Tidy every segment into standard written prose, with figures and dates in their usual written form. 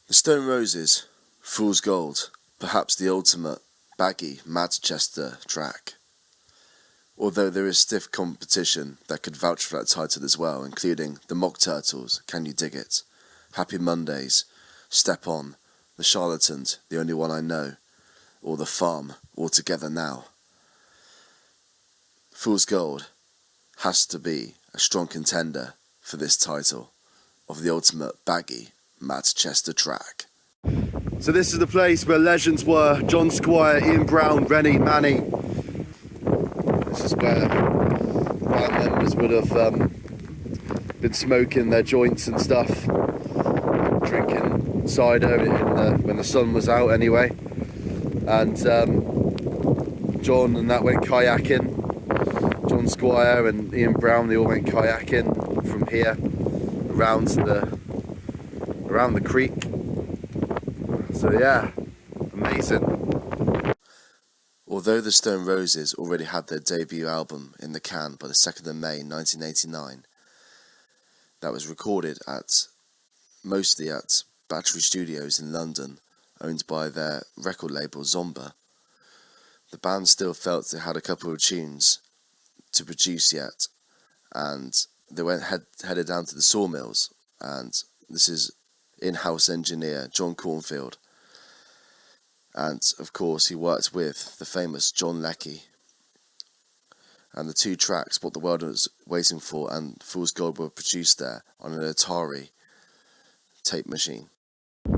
The Stone Roses, Fool's Gold, perhaps the ultimate Baggy Madchester track. Although there is stiff competition that could vouch for that title as well, including the Mock Turtles, Can You Dig It, Happy Mondays, Step On, the Charlatans, The Only One I Know, or The Farm, All Together Now. Fool's Gold has to be a strong contender for this title of the ultimate Baggy Madchester track. So this is the place where legends were: John Squire, Ian Brown, Rennie, Manny. This is where band members would have been smoking their joints and stuff, drinking cider when the sun was out anyway. And John and that went kayaking. John Squire and Ian Brown, they all went kayaking from here around the creek. So yeah, amazing. Although the Stone Roses already had their debut album in the can by the 2nd of May 1989, that was recorded mostly at Battery Studios in London, owned by their record label Zomba, the band still felt they had a couple of tunes to produce yet, and they headed down to the Sawmills, and this is in-house engineer John Cornfield, and of course he worked with the famous John Leckie, and the two tracks, What the World Was Waiting For and Fool's Gold, were produced there on an Atari tape machine.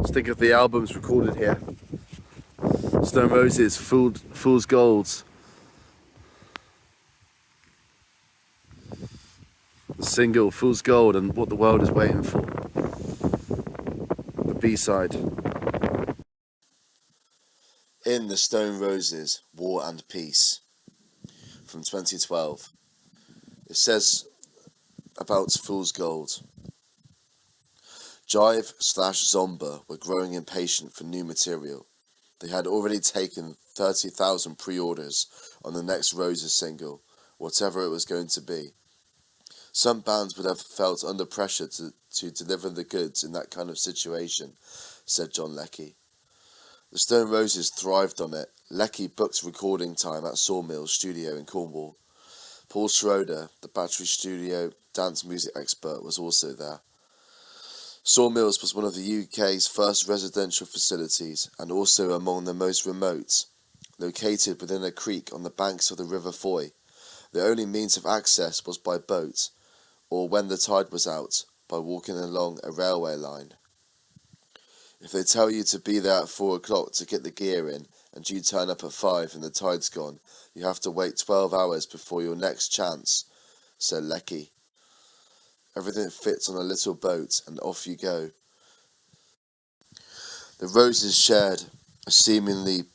Just think of the albums recorded here: Stone Roses, Fool's Gold, the single Fool's Gold, and What the World Is Waiting For, the B-side. In the Stone Roses, War and Peace, from 2012, it says about Fool's Gold: Jive/Zomba were growing impatient for new material. They had already taken 30,000 pre-orders on the next Roses single, whatever it was going to be. Some bands would have felt under pressure to deliver the goods in that kind of situation, said John Leckie. The Stone Roses thrived on it. Leckie booked recording time at Sawmills studio in Cornwall. Paul Schroeder, the Battery Studio dance music expert, was also there. Sawmills was one of the UK's first residential facilities and also among the most remote, located within a creek on the banks of the River Foy. The only means of access was by boat, or when the tide was out, by walking along a railway line. If they tell you to be there at 4 o'clock to get the gear in, and you turn up at 5 and the tide's gone, you have to wait 12 hours before your next chance, said Leckie. Everything fits on a little boat, and off you go. The Roses shared a seemingly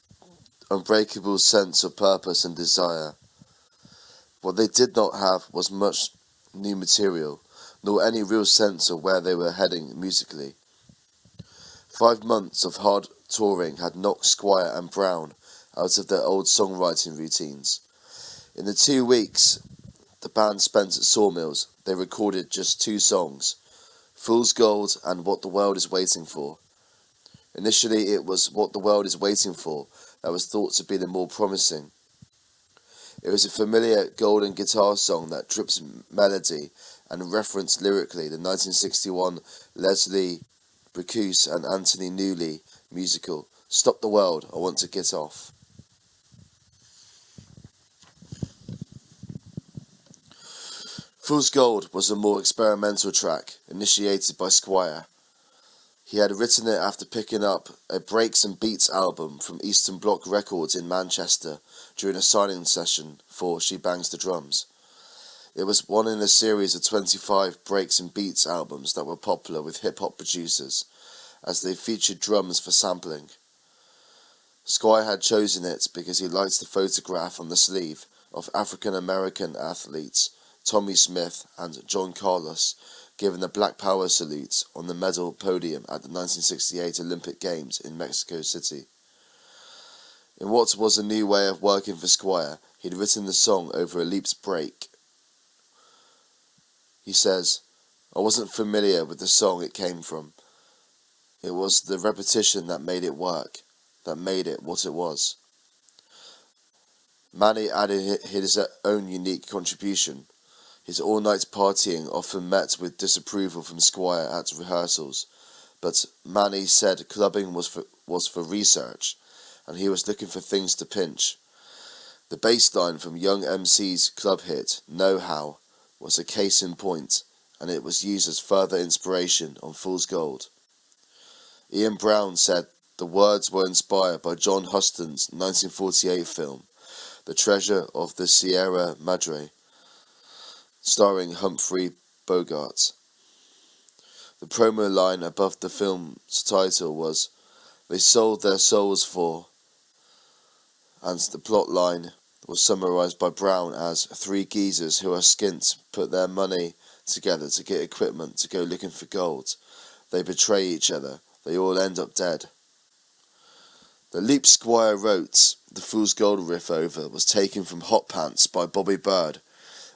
unbreakable sense of purpose and desire. What they did not have was much new material, nor any real sense of where they were heading musically. 5 months of hard touring had knocked Squire and Brown out of their old songwriting routines. In the 2 weeks the band spent at Sawmills, they recorded just 2 songs, Fool's Gold and What the World Is Waiting For. Initially it was What the World Is Waiting For that was thought to be the more promising. It was a familiar golden guitar song that drips melody and referenced lyrically the 1961 Leslie Bricusse and Anthony Newley musical Stop the World, I Want to Get Off. Fool's Gold was a more experimental track, initiated by Squire. He had written it after picking up a Breaks and Beats album from Eastern Bloc Records in Manchester during a signing session for She Bangs the Drums. It was one in a series of 25 Breaks and Beats albums that were popular with hip-hop producers, as they featured drums for sampling. Squire had chosen it because he liked the photograph on the sleeve of African-American athletes Tommy Smith and John Carlos giving the Black Power salute on the medal podium at the 1968 Olympic Games in Mexico City. In what was a new way of working for Squire, he'd written the song over a Leaps break. He says, I wasn't familiar with the song it came from. It was the repetition that made it work, that made it what it was. Manny added his own unique contribution. His all-night partying often met with disapproval from Squire at rehearsals, but Manny said clubbing was for research, and he was looking for things to pinch. The bass line from Young MC's club hit, Know How, was a case in point, and it was used as further inspiration on Fool's Gold. Ian Brown said the words were inspired by John Huston's 1948 film, The Treasure of the Sierra Madre, starring Humphrey Bogart. The promo line above the film's title was, "They sold their souls for," and the plot line was summarised by Brown as, "Three geezers who are skint put their money together to get equipment to go looking for gold. They betray each other. They all end up dead." The leap Squire wrote the Fool's Gold riff over was taken from Hot Pants by Bobby Bird,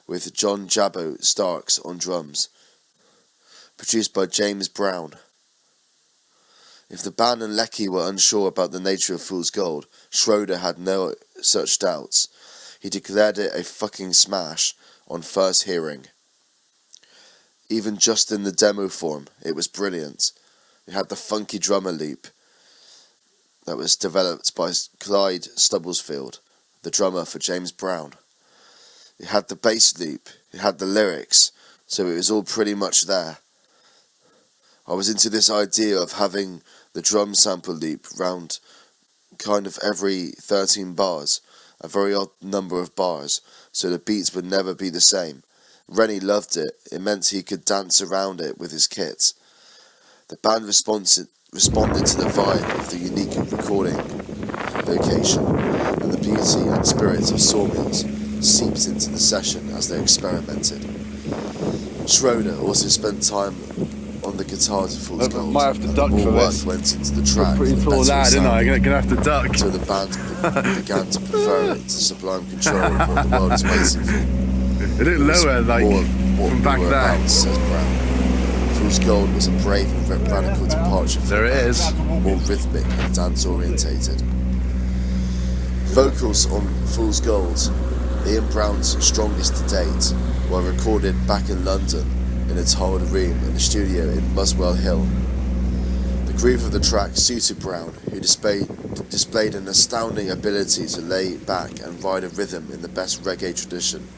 with John Jabbo Starks on drums, produced by James Brown. If the band and Leckie were unsure about the nature of Fool's Gold, Schroeder had no such doubts. He declared it a fucking smash on first hearing. Even just in the demo form, it was brilliant. It had the funky drummer loop that was developed by Clyde Stubblesfield, the drummer for James Brown. It had the bass loop, it had the lyrics, so it was all pretty much there. I was into this idea of having the drum sample loop round kind of every 13 bars, a very odd number of bars, so the beats would never be the same. Rennie loved it. It meant he could dance around it with his kit. The band responded to the vibe of the unique recording location, and the beauty and spirit of Sawmills seeped into the session as they experimented. Schroeder also spent time on the guitar to Fool's Gold, might have to and duck more for work this. went into the track. Pretty tall lad, isn't I? I'm gonna have to duck. Until the band began to prefer it to Sublime Control of what the world is waiting for. It looked lower, like, from back there. About, says Brown. Fool's Gold was a brave and radical departure from There it is. more rhythmic and dance orientated. Vocals on Fool's Gold, Ian Brown's strongest to date, were recorded back in London in a tiled room in the studio in Muswell Hill. The groove of the track suited Brown, who displayed an astounding ability to lay back and ride a rhythm in the best reggae tradition.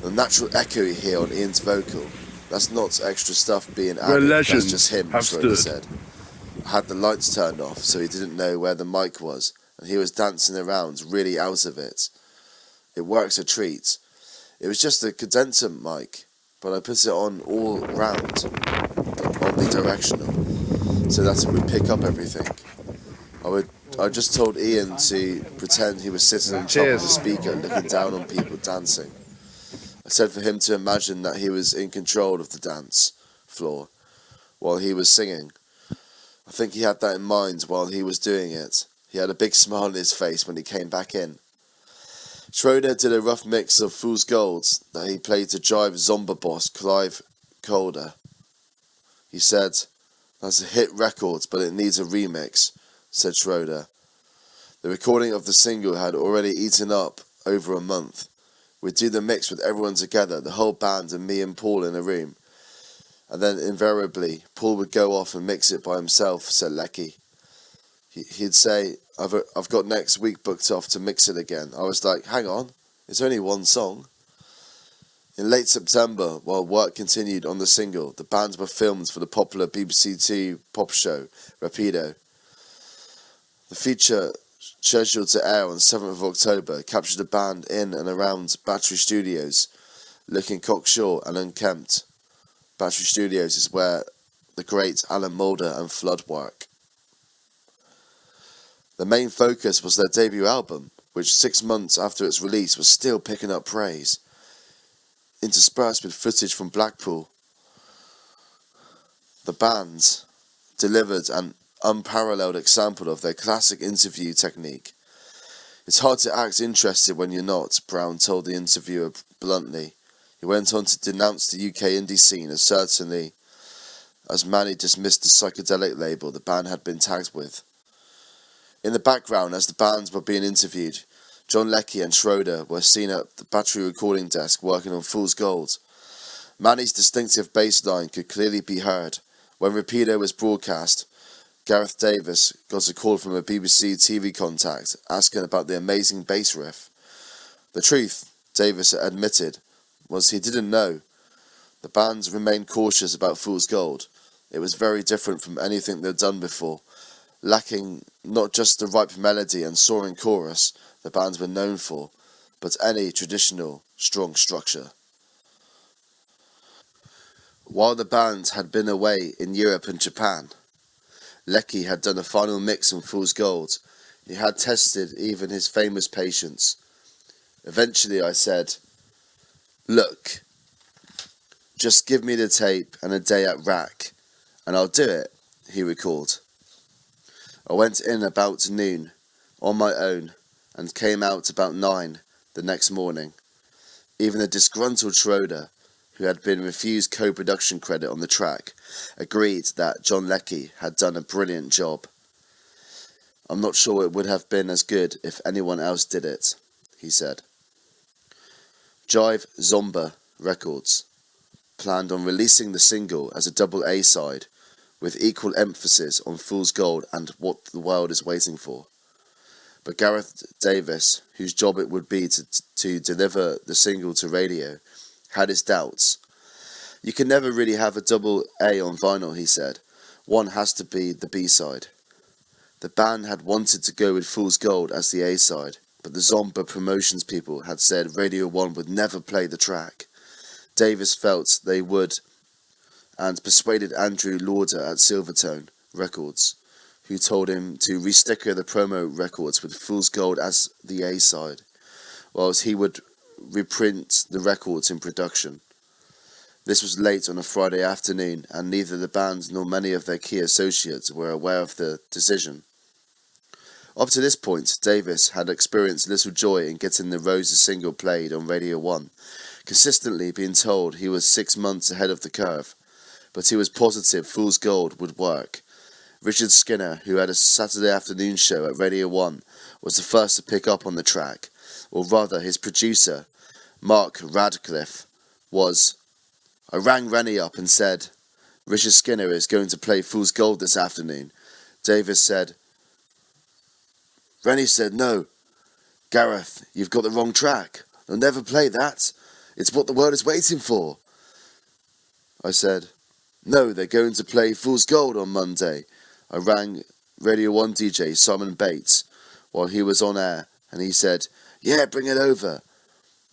The natural echo you hear on Ian's vocal, that's not extra stuff being added, that's just him, Schroeder said. I had the lights turned off so he didn't know where the mic was, and he was dancing around, really out of it. It works a treat. It was just a condenser mic, but I put it on all round, omnidirectional, so that it would pick up everything. I just told Ian to pretend he was sitting on top of the speaker looking down on people dancing. I said for him to imagine that he was in control of the dance floor while he was singing. I think he had that in mind while he was doing it. He had a big smile on his face when he came back in. Schroeder did a rough mix of Fool's Gold that he played to jive Zomba boss Clive Calder. He said, "That's a hit record, but it needs a remix," said Schroeder. The recording of the single had already eaten up over a month. We'd do the mix with everyone together, the whole band and me and Paul in a room. And then invariably, Paul would go off and mix it by himself, said Leckie. He'd say, I've got next week booked off to mix it again. I was like, hang on, it's only one song. In late September, while work continued on the single, the bands were filmed for the popular BBC Two pop show, Rapido. The feature, scheduled to air on 7th of October, captured the band in and around Battery Studios, looking cocksure and unkempt. Battery Studios is where the great Alan Moulder and Flood work. The main focus was their debut album, which 6 months after its release was still picking up praise, interspersed with footage from Blackpool. The band delivered an unparalleled example of their classic interview technique. "It's hard to act interested when you're not," Brown told the interviewer bluntly. He went on to denounce the UK indie scene as certainly as Manny dismissed the psychedelic label the band had been tagged with. In the background, as the bands were being interviewed, John Leckie and Schroeder were seen at the battery recording desk working on Fool's Gold. Manny's distinctive bass line could clearly be heard. When Rapido was broadcast, Gareth Davis got a call from a BBC TV contact asking about the amazing bass riff. The truth, Davis admitted, was he didn't know. The band remained cautious about Fool's Gold. It was very different from anything they'd done before, lacking not just the ripe melody and soaring chorus the bands were known for, but any traditional, strong structure. While the band had been away in Europe and Japan, Leckie had done a final mix on Fool's Gold. He had tested even his famous patience. Eventually I said, "Look, just give me the tape and a day at rack, and I'll do it," he recalled. I went in about noon, on my own, and came out about 9 the next morning. Even the disgruntled Schroeder, who had been refused co-production credit on the track, agreed that John Leckie had done a brilliant job. "I'm not sure it would have been as good if anyone else did it," he said. Jive Zomba Records planned on releasing the single as a double A-side, with equal emphasis on Fool's Gold and What the World is Waiting For. But Gareth Davis, whose job it would be to deliver the single to radio, had his doubts. "You can never really have a double A on vinyl," he said. "One has to be the B-side." The band had wanted to go with Fool's Gold as the A-side, but the Zomba promotions people had said Radio 1 would never play the track. Davis felt they would, and persuaded Andrew Lauder at Silvertone Records, who told him to resticker the promo records with Fool's Gold as the A-side, whilst he would reprint the records in production. This was late on a Friday afternoon, and neither the band nor many of their key associates were aware of the decision. Up to this point, Davis had experienced little joy in getting the Roses single played on Radio 1, consistently being told he was 6 months ahead of the curve, but he was positive Fool's Gold would work. Richard Skinner, who had a Saturday afternoon show at Radio 1, was the first to pick up on the track, or rather his producer, Mark Radcliffe, was. "I rang Rennie up and said, 'Richard Skinner is going to play Fool's Gold this afternoon.' Davis said. Rennie said, 'No, Gareth, you've got the wrong track. They'll never play that. It's What the World is Waiting For.' I said, 'No, they're going to play Fool's Gold on Monday.' I rang Radio 1 DJ Simon Bates while he was on air, and he said, 'Yeah, bring it over.'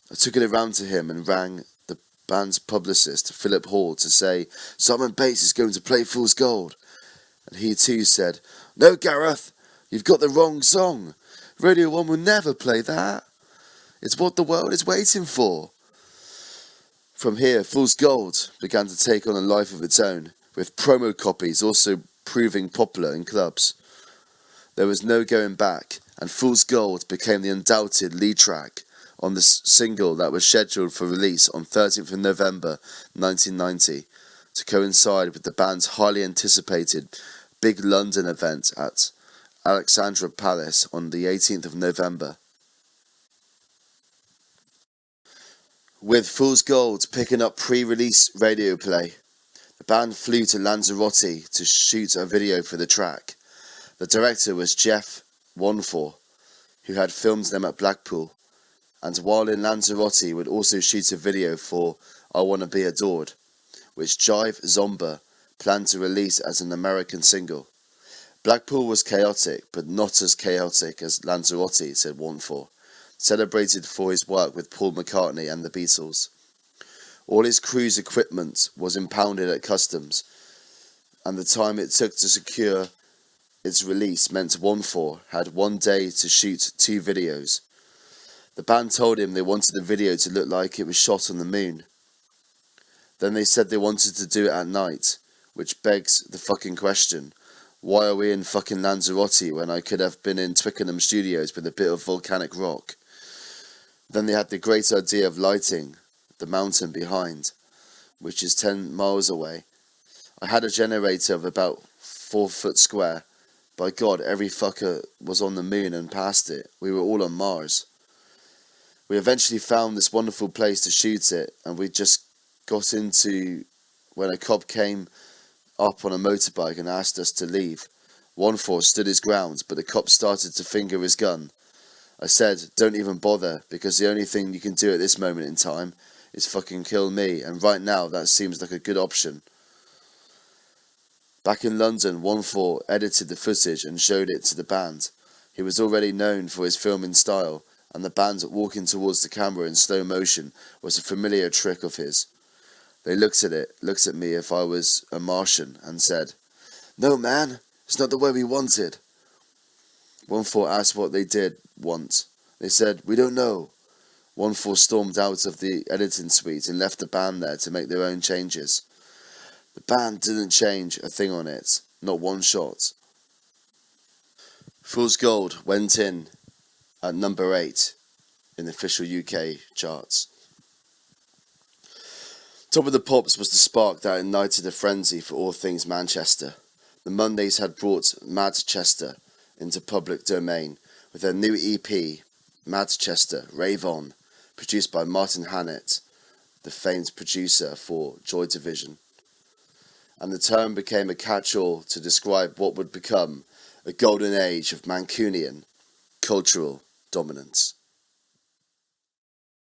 I took it around to him and rang the band's publicist, Philip Hall, to say, 'Simon Bates is going to play Fool's Gold.' And he too said, 'No, Gareth, you've got the wrong song. Radio 1 will never play that. It's What the World is Waiting For.' From here, Fool's Gold began to take on a life of its own, with promo copies also proving popular in clubs. There was no going back, and Fool's Gold became the undoubted lead track on the single that was scheduled for release on 13th of November 1990, to coincide with the band's highly anticipated Big London event at Alexandra Palace on the 18th of November. With Fool's Gold picking up pre-release radio play, the band flew to Lanzarote to shoot a video for the track. The director was Jeff Wanfor, who had filmed them at Blackpool, and while in Lanzarote would also shoot a video for I Wanna Be Adored, which Jive Zomba planned to release as an American single. Blackpool was chaotic, but not as chaotic as Lanzarote, said Wanfor, celebrated for his work with Paul McCartney and the Beatles. All his crew's equipment was impounded at customs, and the time it took to secure its release meant Wanfor had 1 day to shoot 2 videos. The band told him they wanted the video to look like it was shot on the moon. Then they said they wanted to do it at night, which begs the fucking question. Why are we in fucking Lanzarote when I could have been in Twickenham Studios with a bit of volcanic rock? Then they had the great idea of lighting the mountain behind, which is 10 miles away. I had a generator of about 4 foot square. By God, every fucker was on the moon and past it. We were all on Mars. We eventually found this wonderful place to shoot it, and we just got into when a cop came up on a motorbike and asked us to leave. 1-4 stood his ground, but the cop started to finger his gun. I said, don't even bother, because the only thing you can do at this moment in time is fucking kill me, and right now that seems like a good option. Back in London, 1-4 edited the footage and showed it to the band. He was already known for his filming style, and the band walking towards the camera in slow motion was a familiar trick of his. They looked at me if I was a Martian, and said, "No man, it's not the way we wanted." 1-4 asked what they did want. They said, "We don't know." 1-4 stormed out of the editing suite and left the band there to make their own changes. The band didn't change a thing on it, not one shot. Fool's Gold went in at number 8 in the official UK charts. Top of the Pops was the spark that ignited a frenzy for all things Manchester. The Mondays had brought Madchester into public domain with their new EP, Madchester, Rave On, produced by Martin Hannett, the famed producer for Joy Division. And the term became a catch-all to describe what would become a golden age of Mancunian cultural dominance.